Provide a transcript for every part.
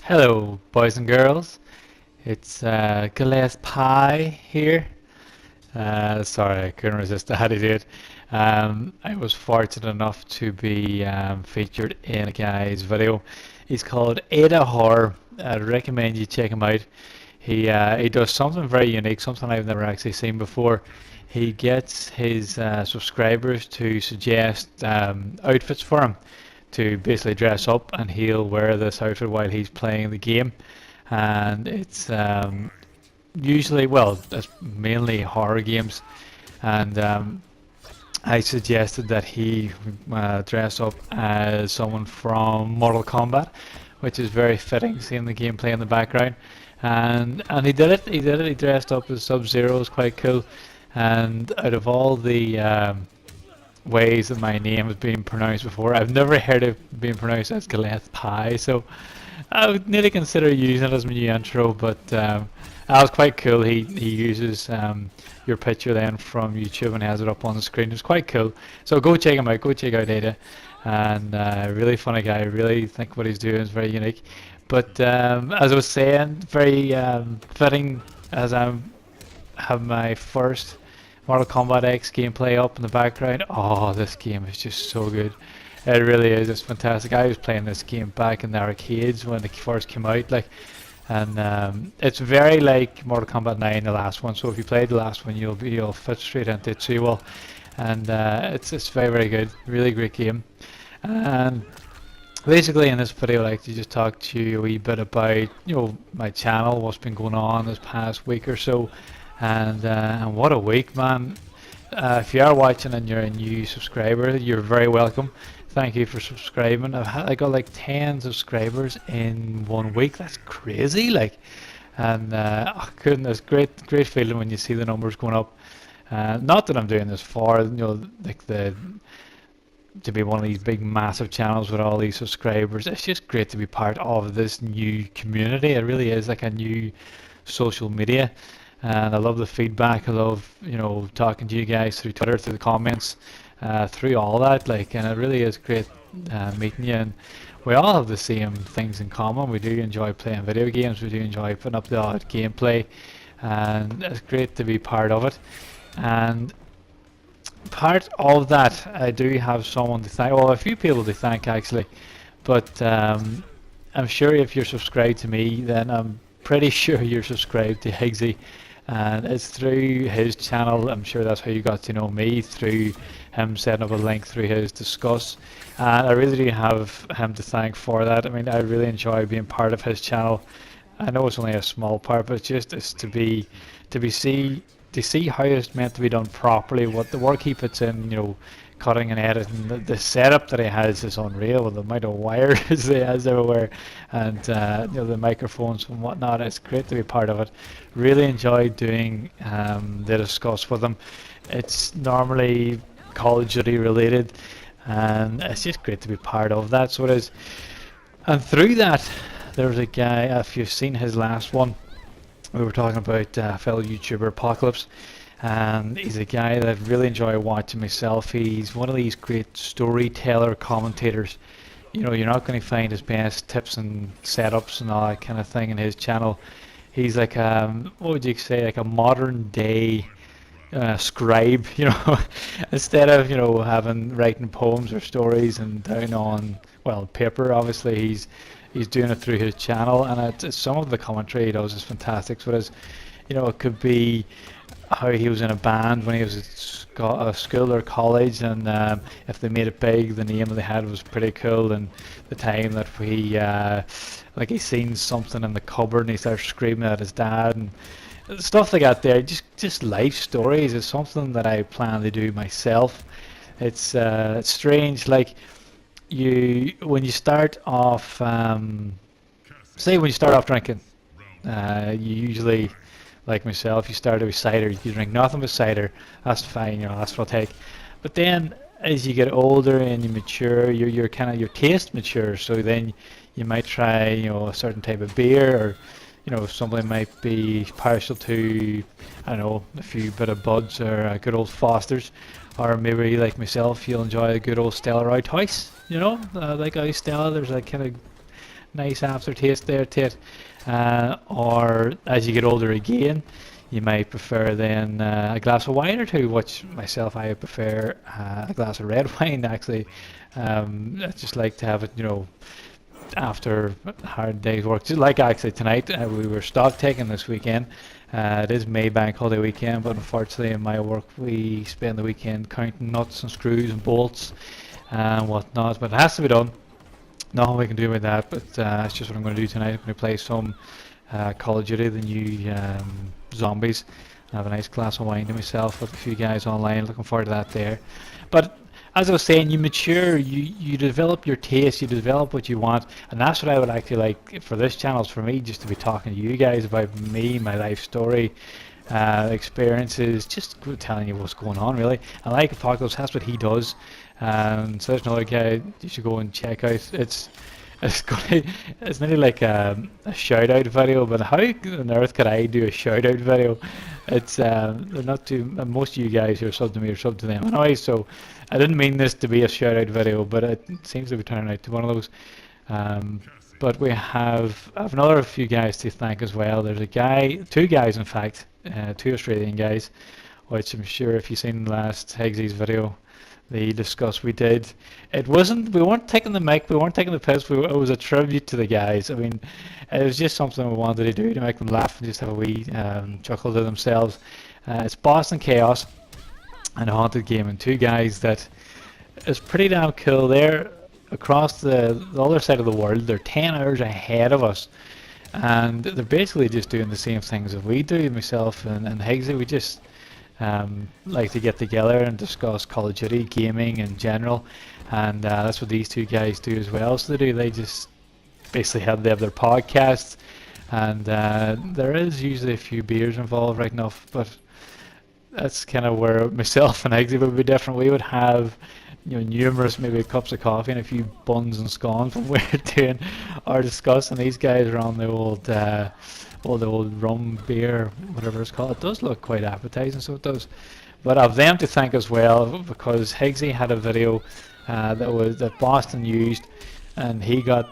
Hello, boys and girls. It's Gillespie Pie here. Sorry, I couldn't resist. I had to do it. I was fortunate enough to be featured in a guy's video. He's called Ada Horror. I'd recommend you check him out. He does something very unique, something I've never actually seen before. He gets his subscribers to suggest outfits for him to basically dress up, and he'll wear this outfit while he's playing the game. And it's usually, well, it's mainly horror games. And I suggested that he dress up as someone from Mortal Kombat, which is very fitting, seeing the gameplay in the background. And he did it. He did it. He dressed up as Sub-Zero. It was quite cool. And out of all the ways that my name has been pronounced before, I've never heard it being pronounced as Gillespie. So I would nearly consider using it as my new intro, but that was quite cool. He uses your picture then from YouTube and has it up on the screen. It's quite cool. So go check him out. Go check out Ada. And really funny guy. I really think what he's doing is very unique. But as I was saying, very fitting as I have my first Mortal Kombat X gameplay up in the background. Oh, this game is just so good. It really is. It's fantastic. I was playing this game back in the arcades when it first came out, like, and it's very like Mortal Kombat 9, the last one. So if you played the last one, you'll fit straight into it. So you will, and it's very good. Really great game. And basically, in this video, I'd like to just talk to you a wee bit about my channel, what's been going on this past week or so, and what a week, man. If you are watching and you're a new subscriber, you're very welcome. Thank you for subscribing. I got like 10 subscribers in 1 week. That's crazy, like. And oh goodness, great feeling when you see the numbers going up. Not that I'm doing this for like to be one of these big massive channels with all these subscribers. It's just great to be part of this new community. It really is like a new social media. And I love the feedback. I love, talking to you guys through Twitter, through the comments, through all that. Like, and it really is great meeting you. And we all have the same things in common. We do enjoy playing video games. We do enjoy putting up the odd gameplay, and it's great to be part of it. And part of that, I do have someone to thank. Well, a few people to thank actually, but I'm sure if you're subscribed to me, then I'm pretty sure you're subscribed to Higgsy. And it's through his channel. I'm sure that's how you got to know me, through him setting up a link through his Discuss. And I really do have him to thank for that. I mean, I really enjoy being part of his channel. I know it's only a small part, but it's to see how it's meant to be done properly, what the work he puts in, cutting and editing. The setup that he has is unreal, with the amount of wires he has everywhere, and the microphones and whatnot. It's great to be part of it. Really enjoy doing the Discuss with him. It's normally Call of Duty related, and it's just great to be part of that. So it is. And through that, there's a guy, if you've seen his last one, we were talking about fellow YouTuber Apocalypse, and he's a guy that I really enjoy watching myself. He's one of these great storyteller commentators. You're not going to find his best tips and setups and all that kind of thing in his channel. He's like what would you say, like a modern day scribe, instead of writing poems or stories and down on, well, paper. Obviously he's doing it through his channel, and some of the commentary he does is fantastic. So it could be how he was in a band when he was at school or college, and if they made it big, the name they had was pretty cool, and the time that he's seen something in the cupboard and he starts screaming at his dad, and stuff like that. There, just life stories is something that I plan to do myself. It's strange, like when you start off, say when you start off drinking, you usually, like myself, you start with cider. You drink nothing but cider. That's fine, that's what I'll take. But then, as you get older and you mature, your taste matures. So then you might try, a certain type of beer, or somebody might be partial to, I don't know, a few bit of buds or a good old Foster's, or maybe like myself, you'll enjoy a good old Stella Roy House. Like Stella, there's a kind of nice aftertaste there to it. Or as you get older again, you might prefer then a glass of wine or two, which myself I prefer a glass of red wine actually. I just like to have it, after a hard day's work. Just like actually tonight, we were stock taking this weekend. It is May Bank Holiday weekend, but unfortunately in my work we spend the weekend counting nuts and screws and bolts and whatnot. But it has to be done. Nothing we can do with that, but that's just what I'm going to do tonight. I'm going to play some Call of Duty, the new zombies. I have a nice glass of wine to myself with a few guys online. Looking forward to that there. But as I was saying, you mature, you develop your taste, you develop what you want, and that's what I would actually like for this channel, is for me just to be talking to you guys about me, my life story, experiences, just telling you what's going on really. I like Apocalypse, that's what he does. So there's another guy you should go and check out. It's nearly like a shout out video, but how on earth could I do a shout out video? They're not too, most of you guys who are sub to me are sub to them anyway, so I didn't mean this to be a shout out video, but it seems to be turning out to one of those. But we have another few guys to thank as well. There's two guys in fact, two Australian guys, which I'm sure if you've seen last Heggsy's video, the discuss we did, we weren't taking the mic, we weren't taking the piss, it was a tribute to the guys. I mean, it was just something we wanted to do to make them laugh and just have a wee chuckle to themselves. It's Boston Chaos and Haunted Gaming, two guys that is pretty damn cool. They're across the other side of the world, they're 10 hours ahead of us, and they're basically just doing the same things that we do. Myself and Higgsy, we just like to get together and discuss Call of Duty, gaming in general, and that's what these two guys do as well. So they just basically they have their podcasts, and there is usually a few beers involved right enough, but that's kind of where myself and Eggsy would be different. We would have numerous maybe cups of coffee and a few buns and scones when we're doing our discussing. These guys are on the old rum beer, whatever it's called. It does look quite appetizing, so it does. But I've them to thank as well, because Higgsy had a video that Boston used, and he got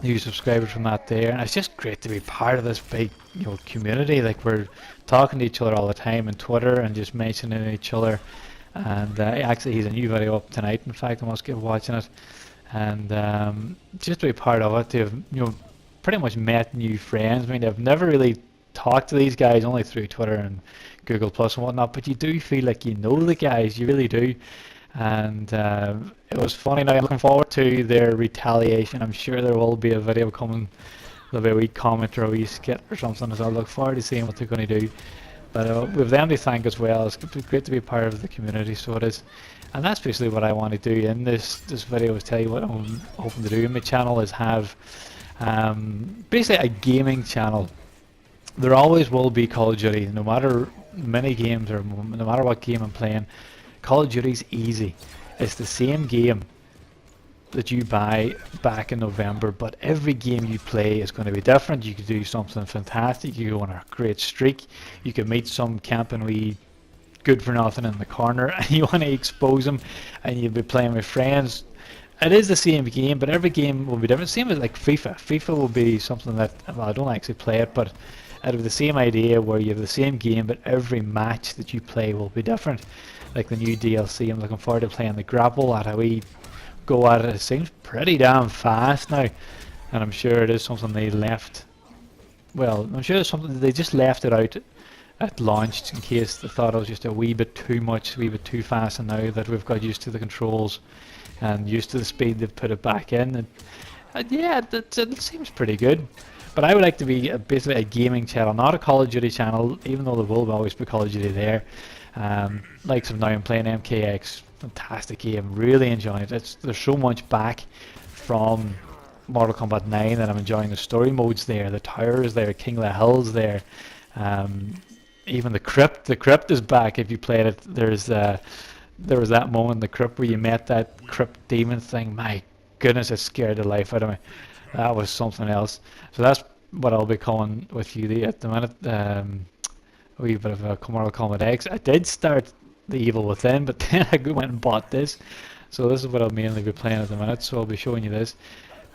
new subscribers from that there, and it's just great to be part of this big community. Like, we're talking to each other all the time on Twitter and just mentioning each other. And actually he's a new video up tonight, in fact. I must get watching it, and just to be part of it, to have pretty much met new friends. I mean, I've never really talked to these guys, only through Twitter and Google Plus and whatnot, but you do feel like you know the guys, you really do. And it was funny. Now I'm looking forward to their retaliation. I'm sure there will be a video coming, there'll be a wee comment or a wee skit or something, so I look forward to seeing what they're going to do. But with them to thank as well. It's great to be part of the community, so it is. And that's basically what I want to do in this video, is tell you what I'm hoping to do in my channel, is have basically a gaming channel. There always will be Call of Duty, no matter many games or no matter what game I'm playing. Call of Duty's easy. It's the same game that you buy back in November, but every game you play is going to be different. You could do something fantastic, you go on a great streak, you could meet some camping wee good for nothing in the corner and you want to expose them, and you'll be playing with friends. It is the same game, but every game will be different. Same as like FIFA will be something that, well, I don't actually play it, but out of the same idea where you have the same game, but every match that you play will be different. Like the new DLC, I'm looking forward to playing the grapple at a wee go at it. It seems pretty damn fast now, and I'm sure it is something they left. Well, I'm sure it's something they just left it out at launch in case they thought it was just a wee bit too much, a wee bit too fast, and now that we've got used to the controls and used to the speed, they've put it back in. And yeah, it seems pretty good. But I would like to be basically a gaming channel, not a Call of Duty channel, even though there will always be Call of Duty there. Like so now I'm playing MKX, fantastic game, really enjoying it. There's so much back from Mortal Kombat 9 that I'm enjoying. The story modes there, the towers there, King of the Hills there, even the crypt is back. If you played it, there was that moment in the crypt where you met that crypt demon thing. My goodness, it scared the life out of me. That was something else. So that's what I'll be calling with you at the minute. A wee bit of a Mortal Kombat X. I did start the Evil Within, but then I went and bought this. So this is what I'll mainly be playing at the minute, so I'll be showing you this.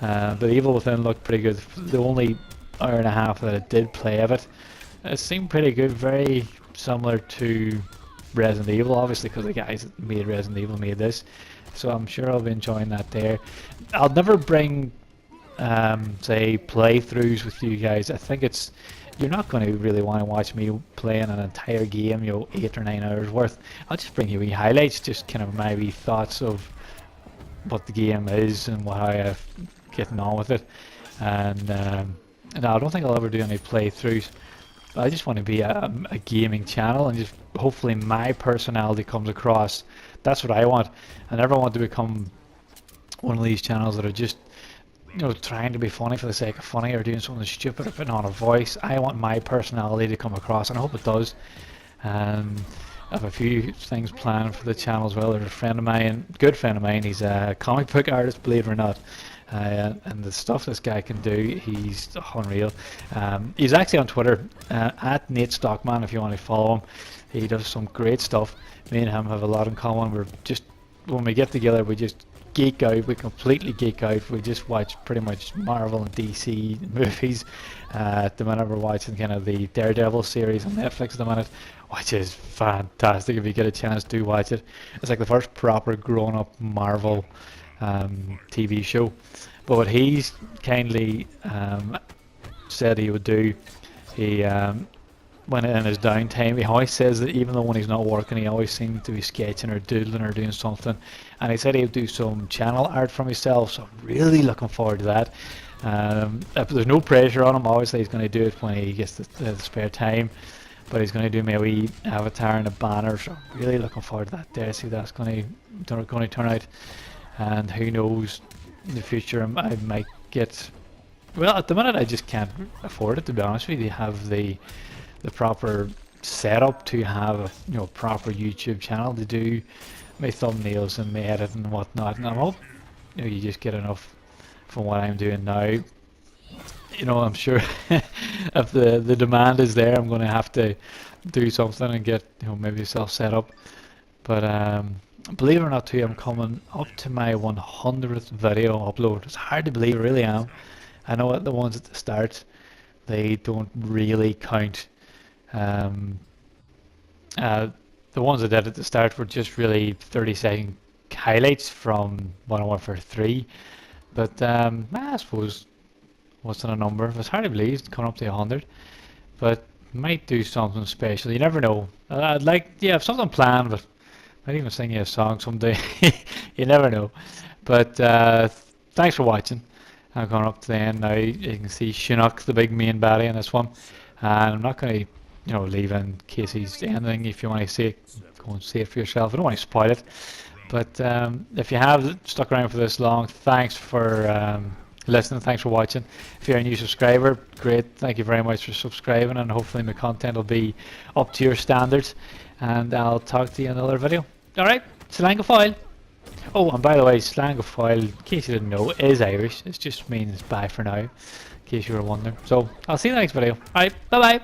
But Evil Within looked pretty good. The only hour and a half that I did play of it, it seemed pretty good. Very similar to Resident Evil, obviously, because the guys that made Resident Evil made this. So I'm sure I'll be enjoying that there. I'll never bring, say, playthroughs with you guys. I think you're not going to really want to watch me playing an entire game, 8 or 9 hours worth. I'll just bring you wee highlights, just kind of my wee thoughts of what the game is and how I'm getting on with it. And no, I don't think I'll ever do any playthroughs. I just want to be a gaming channel, and just hopefully my personality comes across. That's what I want. I never want to become one of these channels that are just trying to be funny for the sake of funny, or doing something stupid, or putting on a voice. I want my personality to come across, and I hope it does. I have a few things planned for the channel as well. There's a friend of mine, good friend of mine, he's a comic book artist, believe it or not. And the stuff this guy can do, he's unreal. He's actually on Twitter, at Nate Stockman, if you want to follow him. He does some great stuff. Me and him have a lot in common. We're just, when we get together, we just geek out. We completely geek out. We just watch pretty much Marvel and DC movies. At the minute we're watching kind of the Daredevil series on Netflix at the minute, which is fantastic. If you get a chance, do watch it. It's like the first proper grown-up Marvel TV show. But what he's kindly said he would do, he when in his downtime, he always says that even though when he's not working, he always seems to be sketching or doodling or doing something. And he said he would do some channel art for himself, so I'm really looking forward to that. If there's no pressure on him, obviously he's going to do it when he gets the spare time. But he's going to do me a wee avatar and a banner, so I'm really looking forward to that there. See, that's going to turn out. And who knows, in the future I might get, well, at the minute I just can't afford it, to be honest with you. You have the proper setup to have a proper YouTube channel to do my thumbnails and my edit and whatnot, and I hope you just get enough from what I'm doing now. I'm sure if the demand is there, I'm going to have to do something and get maybe self set up. But believe it or not too, I'm coming up to my 100th video upload. It's hard to believe, I really am. I know the ones at the start, they don't really count. The ones I did at the start were just really 30-second highlights from Modern Warfare 3. But I suppose, what's in a number? It's hard to believe it's coming up to 100. But might do something special. You never know. I'd have something planned, but might even sing you a song someday. You never know. But thanks for watching. I'm going up to the end now. You can see Chinook, the big main baddie in this one. And I'm not going to, leave in case he's anything. If you want to see it, go and see it for yourself. I don't want to spoil it. But if you have stuck around for this long, thanks for listening. Thanks for watching. If you're a new subscriber, great. Thank you very much for subscribing, and hopefully my content will be up to your standards. And I'll talk to you in another video. Alright, Slanga Foil. Oh, and by the way, Slanga Foil, in case you didn't know, is Irish. It just means bye for now, in case you were wondering. So, I'll see you in the next video. Alright, bye-bye.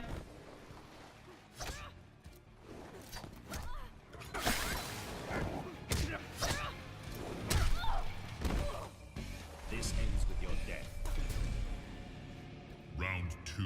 This ends with your death. Round 2.